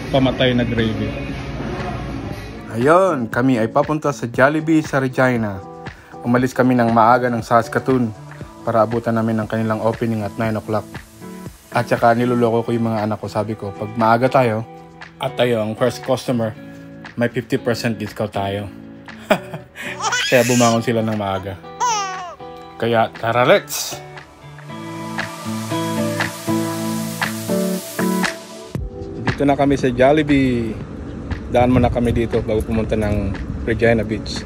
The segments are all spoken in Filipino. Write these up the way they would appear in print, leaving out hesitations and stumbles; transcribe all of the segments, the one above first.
Pamatay na gravy. Ayun, kami ay papunta sa Jollibee sa Regina. Umalis kami ng maaga ng Saskatoon para abutan namin ang kanilang opening at 9 o'clock. At saka niloloko ko yung mga anak ko. Sabi ko, pag maaga tayo at tayo ang first customer, may 50% discount tayo. Kaya bumangon sila ng maaga. Kaya tara, let's! Dito na kami sa Jollibee. Daan muna kami dito bago pumunta ng Regina Beach.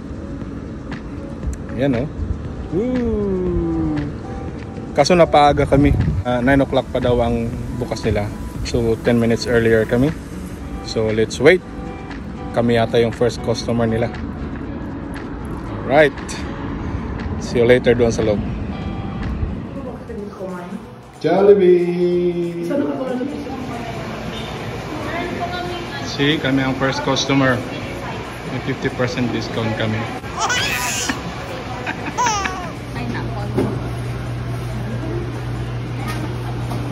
Yan o. Woo! Kaso napaaga kami. 9 o'clock pa daw ang bukas nila. So 10 minutes earlier kami. So let's wait. Kami yata yung first customer nila. Alright. See you later doon sa loob. Jollibee! See, kami ang first customer. May 50% discount kami. Ay, nako.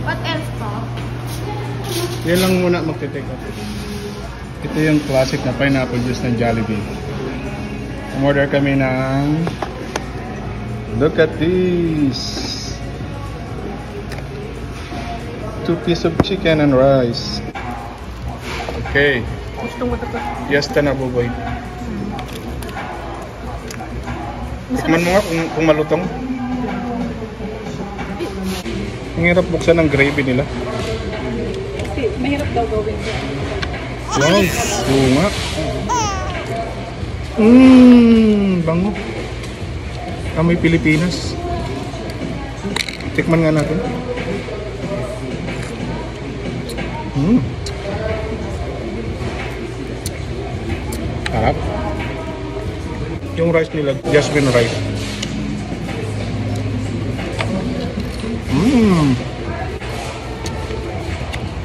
What else po? Yan lang muna magte-take out. Ito yung classic na pineapple juice ng Jollibee. Umorder kami ng... Look at this! 2 pieces of chicken and rice. Okay. Gusto mo ito pa? Yes, na buboy. Tikman mo nga kung malutong. Ang hirap buksan ng gravy nila. Mahirap daw gawin ko. Wow, bunga. Bango. Kami Pilipinas. Tikman nga natin. Harap. Yung rice nila, jasmine rice.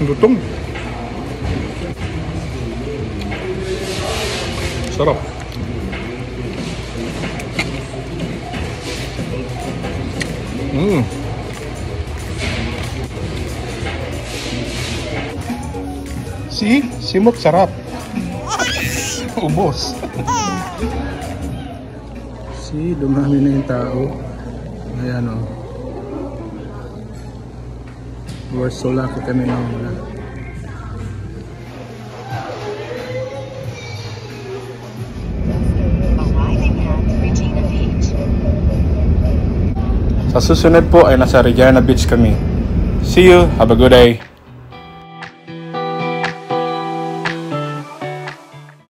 Lutong. Sarap. See? Simot sarap. Ubos. See, dumami na yung tao. Ayan o. We're so lucky kami na wala. Sa susunod po ay nasa Regina Beach kami. See you. Have a good day.